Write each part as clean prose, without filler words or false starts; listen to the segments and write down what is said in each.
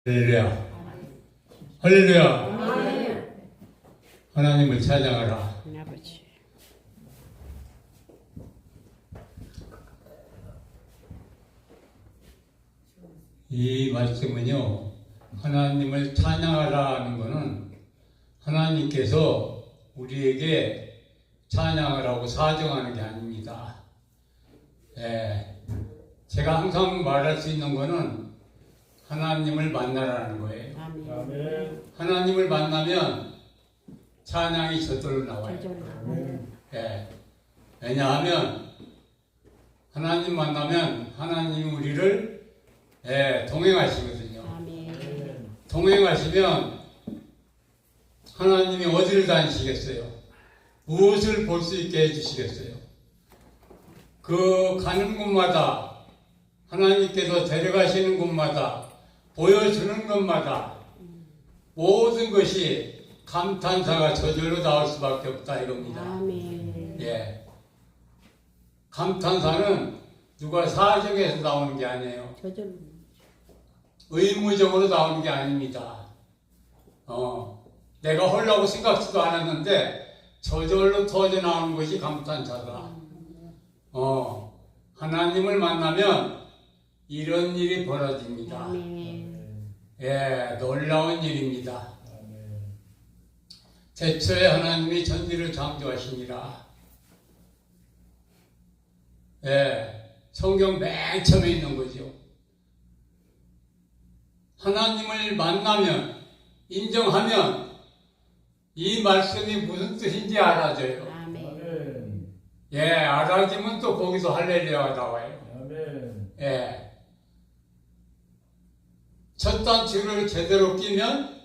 할렐루야. 할렐루야. 하나님을 찬양하라. 아버지. 이 말씀은요, 하나님을 찬양하라는 것은 하나님께서 우리에게 찬양하라고 사정하는 게 아닙니다. 제가 항상 말할 수 있는 것은 하나님을 만나라는 거예요. 아멘. 하나님을 만나면 찬양이 저절로 나와요. 왜냐하면 하나님 만나면 하나님 우리를 동행하시거든요. 아멘. 동행하시면 하나님이 어디를 다니시겠어요? 무엇을 볼 수 있게 해주시겠어요? 그 가는 곳마다 하나님께서 데려가시는 곳마다 보여주는 것마다 모든 것이 감탄사가 저절로 나올 수밖에 없다 이겁니다. 아멘. 감탄사는 누가 사정해서 나오는 게 아니에요. 저절로. 의무적으로 나오는 게 아닙니다. 내가 하려고 생각지도 않았는데 저절로 터져 나오는 것이 감탄사다. 하나님을 만나면 이런 일이 벌어집니다. 아멘. 놀라운 일입니다. 태초에 하나님이 천지를 창조하시니라. 성경 맨 처음에 있는 거죠. 하나님을 만나면, 인정하면 이 말씀이 무슨 뜻인지 알아져요. 아멘. 알아지면 또 거기서 할렐루야가 나와요. 아멘. 첫 단추를 제대로 끼면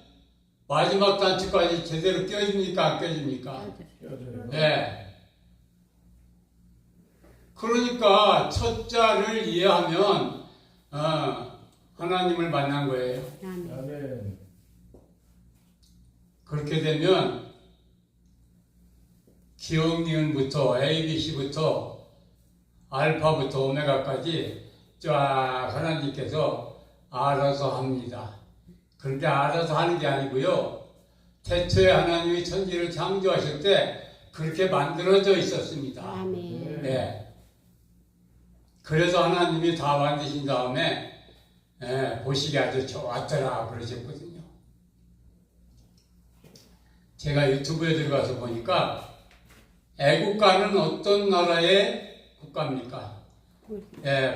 마지막 단추까지 제대로 껴집니까? 안 껴집니까? 그러니까 첫 자를 이해하면 하나님을 만난 거예요. 아멘. 그렇게 되면 기억 니은부터 ABC부터 알파부터 오메가까지 쫙 하나님께서 알아서 합니다. 그렇게 알아서 하는 게 아니고요. 태초에 하나님이 천지를 창조하실 때 그렇게 만들어져 있었습니다. 아멘. 그래서 하나님이 다 만드신 다음에 보시기 아주 좋았더라 그러셨거든요. 제가 유튜브에 들어가서 보니까 애국가는 어떤 나라의 국가입니까?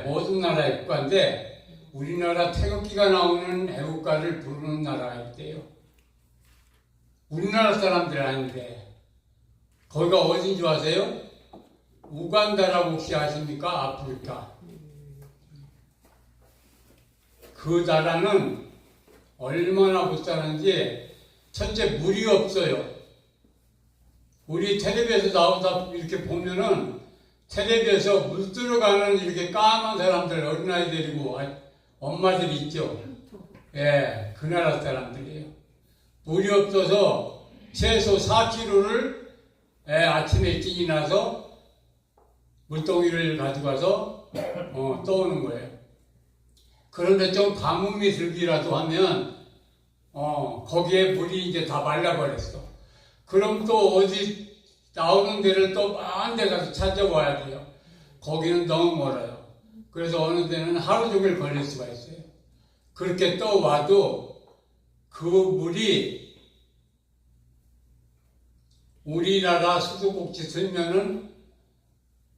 모든 나라의 국가인데 우리나라 태극기가 나오는 애국가를 부르는 나라가 있대요. 우리나라 사람들 아닌데 거기가 어딘 줄 아세요? 우간다라고 혹시 아십니까? 아프리카. 그 나라는 얼마나 불쌍한지 첫째 물이 없어요. 우리 텔레비에서 나오다 이렇게 보면은 텔레비에서 물 들어가는 이렇게 까만 사람들 어린아이 데리고 엄마들 있죠. 그 나라 사람들이에요. 물이 없어서 최소 4km를 아침에 일찍 일어나서 물동이를 가져가서 떠오는 거예요. 그런데 좀 가뭄이 들기라도 하면 거기에 물이 이제 다 말라버렸어. 그럼 또 어디 나오는 데를 또 먼 데 가서 찾아와야 돼요. 거기는 너무 멀어요. 그래서 어느 데는 하루 종일 걸릴 수가 있어요. 그렇게 떠와도 그 물이 우리나라 수도꼭지 들면은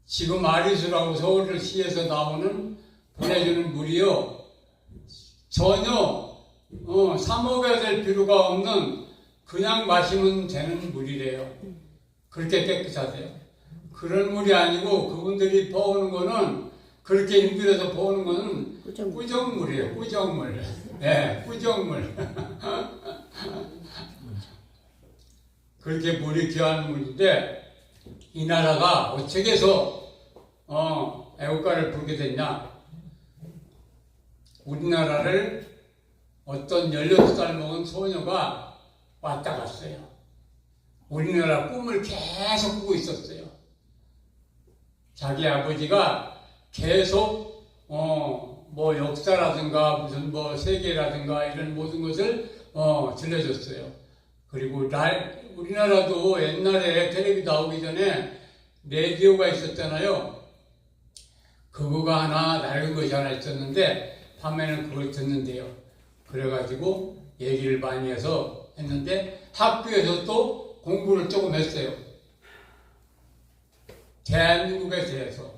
지금 아리수라고 서울시에서 나오는 보내주는 물이요. 전혀 사 먹어야 될 필요가 없는 그냥 마시면 되는 물이래요. 그렇게 깨끗하대요. 그런 물이 아니고 그분들이 퍼오는 거는 그렇게 힘들어서 퍼오는 거는 꾸정물이에요. 꾸정물. 꾸정물. 그렇게 물이 귀한 물인데 이 나라가 어떻게 해서 애국가를 부르게 됐냐? 우리나라를 어떤 16살 먹은 소녀가 왔다 갔어요. 우리나라 꿈을 계속 꾸고 있었어요. 자기 아버지가 계속 뭐 역사라든가 무슨 뭐 세계라든가 이런 모든 것을 들려줬어요. 그리고 우리나라도 옛날에 텔레비 나오기 전에 라디오가 있었잖아요. 그거가 하나 낡은 것이 하나 있었는데 밤에는 그걸 듣는데요. 그래가지고 얘기를 많이 해서 했는데 학교에서 또 공부를 조금 했어요. 대한민국에 대해서.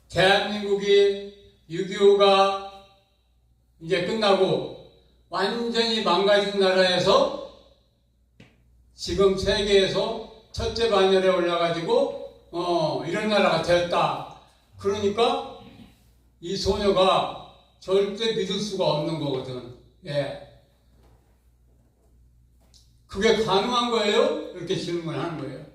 대한민국이 6.25가 이제 끝나고 완전히 망가진 나라에서 지금 세계에서 첫째 반열에 올라가지고 이런 나라가 됐다. 그러니까 이 소녀가 절대 믿을 수가 없는 거거든. 예. 그게 가능한 거예요? 이렇게 질문하는 거예요.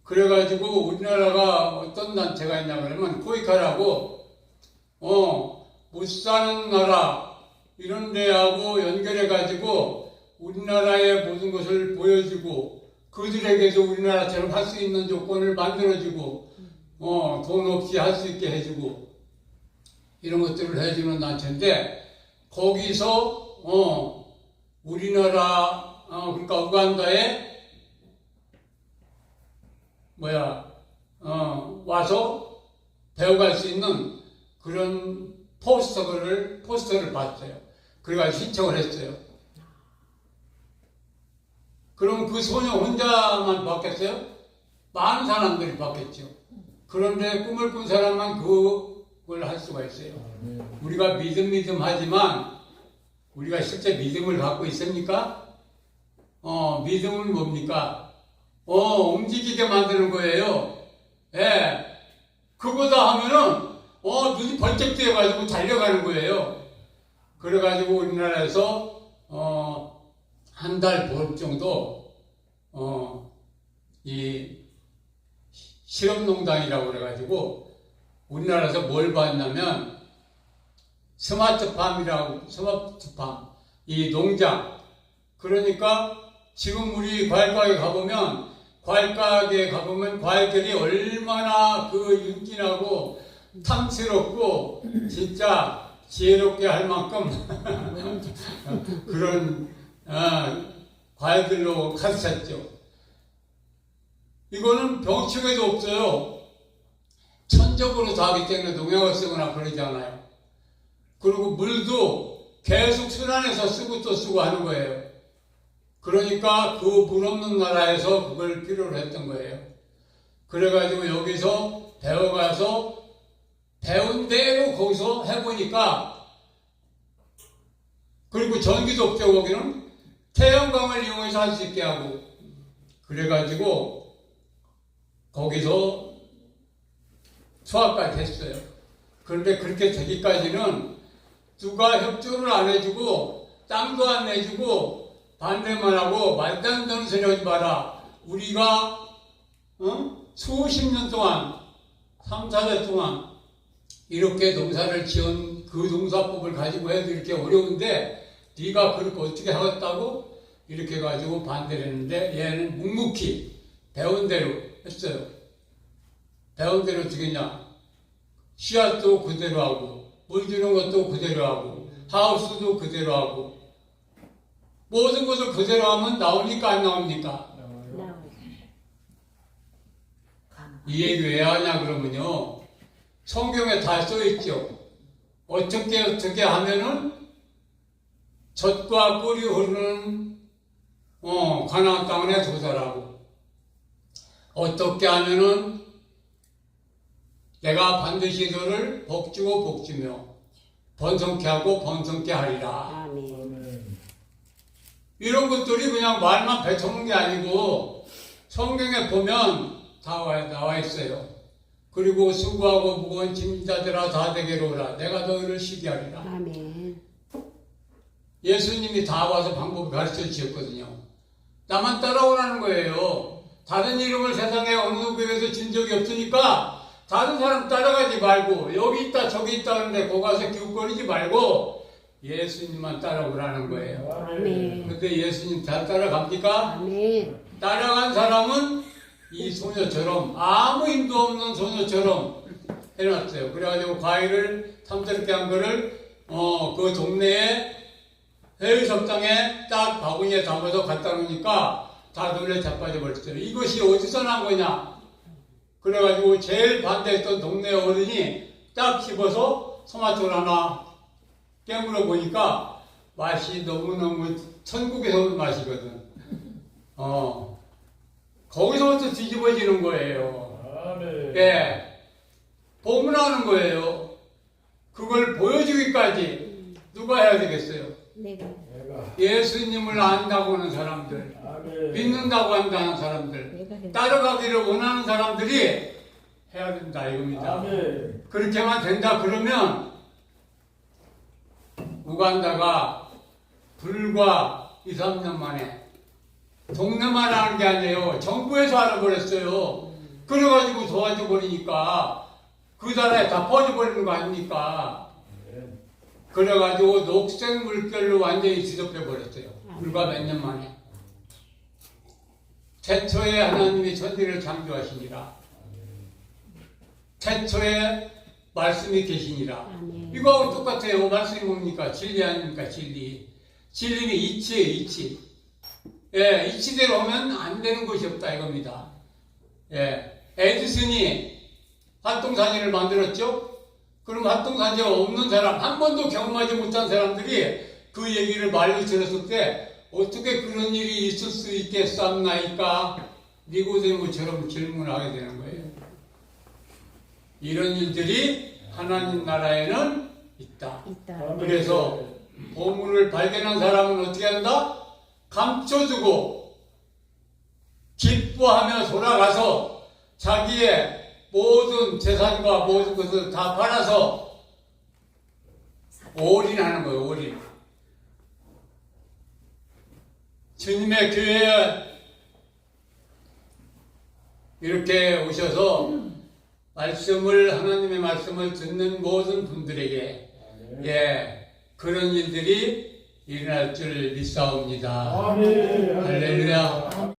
그래가지고 우리나라가 어떤 단체가 있냐 그러면 코이카라고 못 사는 나라 이런 데하고 연결해가지고 우리나라의 모든 것을 보여주고 그들에게도 우리나라처럼 할 수 있는 조건을 만들어주고 돈 없이 할 수 있게 해주고 이런 것들을 해주는 단체인데 거기서 우리나라 그러니까 우간다에 와서 배워갈 수 있는 그런 포스터를 봤어요. 그래가지고 신청을 했어요. 그럼 그 소녀 혼자만 받겠어요? 많은 사람들이 받겠죠. 그런데 꿈을 꾼 사람만 그걸 할 수가 있어요. 우리가 믿음 하지만 우리가 실제 믿음을 갖고 있습니까? 믿음은 뭡니까? 움직이게 만드는 거예요. 예. 그거다 하면은, 눈이 번쩍 뜨여가지고 달려가는 거예요. 그래가지고 우리나라에서, 한 달 볼 정도, 이 실업농단이라고 그래가지고, 우리나라에서 뭘 봤냐면, 스마트팜, 이 농장. 그러니까, 지금 우리 과일가게 가보면 과일들이 얼마나 윤기나고 탐스럽고 진짜 지혜롭게 할 만큼 그런 과일들로 가득 찼죠. 이거는 병충해도 없어요. 천적으로 다 하기 때문에 농약을 쓰거나 그러지 않아요. 그리고 물도 계속 순환해서 쓰고 또 쓰고 하는 거예요. 그러니까 그 물 없는 나라에서 그걸 필요로 했던 거예요. 그래가지고 여기서 배워가서 배운 대로 거기서 해보니까 그리고 전기도 없죠. 거기는 태양광을 이용해서 할 수 있게 하고 그래가지고 거기서 수학까지 했어요. 그런데 그렇게 되기까지는 누가 협조를 안 해주고 땅도 안 내주고 반대만 하고 말도 안 되는 소리 하지 마라. 우리가 수십 년 동안 3, 4대 동안 이렇게 농사를 지은 그 농사법을 가지고 해도 이렇게 어려운데 네가 그렇게 어떻게 하겠다고 이렇게 가지고 반대를 했는데 얘는 묵묵히 배운 대로 했어요. 배운 대로 어떻게 했냐. 씨앗도 그대로 하고 물 주는 것도 그대로 하고 하우스도 그대로 하고 모든 것을 그대로 하면 나옵니까 안 나옵니까? 이 얘기 왜 하냐 그러면요. 성경에 다 써있죠. 어떻게 하면은 젖과 꿀이 흐르는 가나안 땅에 도달하고 어떻게 하면은 내가 반드시 너를 복주고 복주며 번성케 하고 번성케 하리라. 아멘. 이런 것들이 그냥 말만 뱉어놓은 게 아니고 성경에 보면 다 나와 있어요. 그리고 수고하고 무거운 짐자들아 다 내게로 오라. 내가 너희를 쉬게 하리라. 아멘. 예수님이 다 와서 방법을 가르쳐 주셨거든요. 나만 따라오라는 거예요. 다른 이름을 세상에 어느 교회에서 진 적이 없으니까 다른 사람 따라가지 말고 여기 있다 저기 있다 하는데 거기 가서 기웃거리지 말고 예수님만 따라오라는 거예요. 아멘. 근데 예수님 잘 따라갑니까? 아멘. 따라간 사람은 이 소녀처럼 아무 힘도 없는 소녀처럼 해놨어요. 그래가지고 과일을 탐스럽게 한 거를 그 동네에 해외석당에 딱 바구니에 담아서 갖다 놓으니까 다 놀래 자빠져 버렸어요. 이것이 어디서 난 거냐? 그래가지고 제일 반대했던 동네 어른이 딱 집어서 토마토를 하나 깨물어 보니까 맛이 너무너무 천국에서 온 맛이거든. 거기서부터 뒤집어지는 거예요. 아멘. 예. 보문하는 거예요. 그걸 보여주기까지 누가 해야 되겠어요? 내가 내가. 예수님을 안다고 하는 사람들, 아멘. 믿는다고 한다는 사람들, 내가 해. 따라가기를 원하는 사람들이 해야 된다 이겁니다. 아멘. 그렇게만 된다 그러면 우간다가 불과 2, 3년 만에 동네만 하는 게 아니에요. 정부에서 알아버렸어요. 그래가지고 도와줘 버리니까 그 나라에 다 퍼져버리는 거 아닙니까? 아멘. 그래가지고 녹색 물결로 완전히 뒤덮여 버렸어요. 불과 몇 년 만에. 태초에 하나님이 천지를 창조하시니라. 태초에 말씀이 계시니라. 아멘. 이거하고 똑같아요. 말씀이 뭡니까? 진리 아닙니까? 진리. 진리는 이치예요, 이치. 예, 이치대로 하면 안 되는 것이 없다 이겁니다. 예, 에디슨이 활동사진을 만들었죠? 그럼 활동사진이 없는 사람, 한 번도 경험하지 못한 사람들이 그 얘기를 말로 들었을 때 어떻게 그런 일이 있을 수 있겠습니까? 니고데모처럼 질문을 하게 되는 거예요. 이런 일들이 하나님 나라에는 있다. 있다. 아멘. 그래서 보물을 발견한 사람은 어떻게 한다? 감춰두고 기뻐하며 돌아가서 자기의 모든 재산과 모든 것을 다 팔아서 올인하는 거예요. 올인. 주님의 교회에 이렇게 오셔서 하나님의 말씀을 듣는 모든 분들에게 예, 그런 일들이 일어날 줄 믿사옵니다. 아멘. 할렐루야.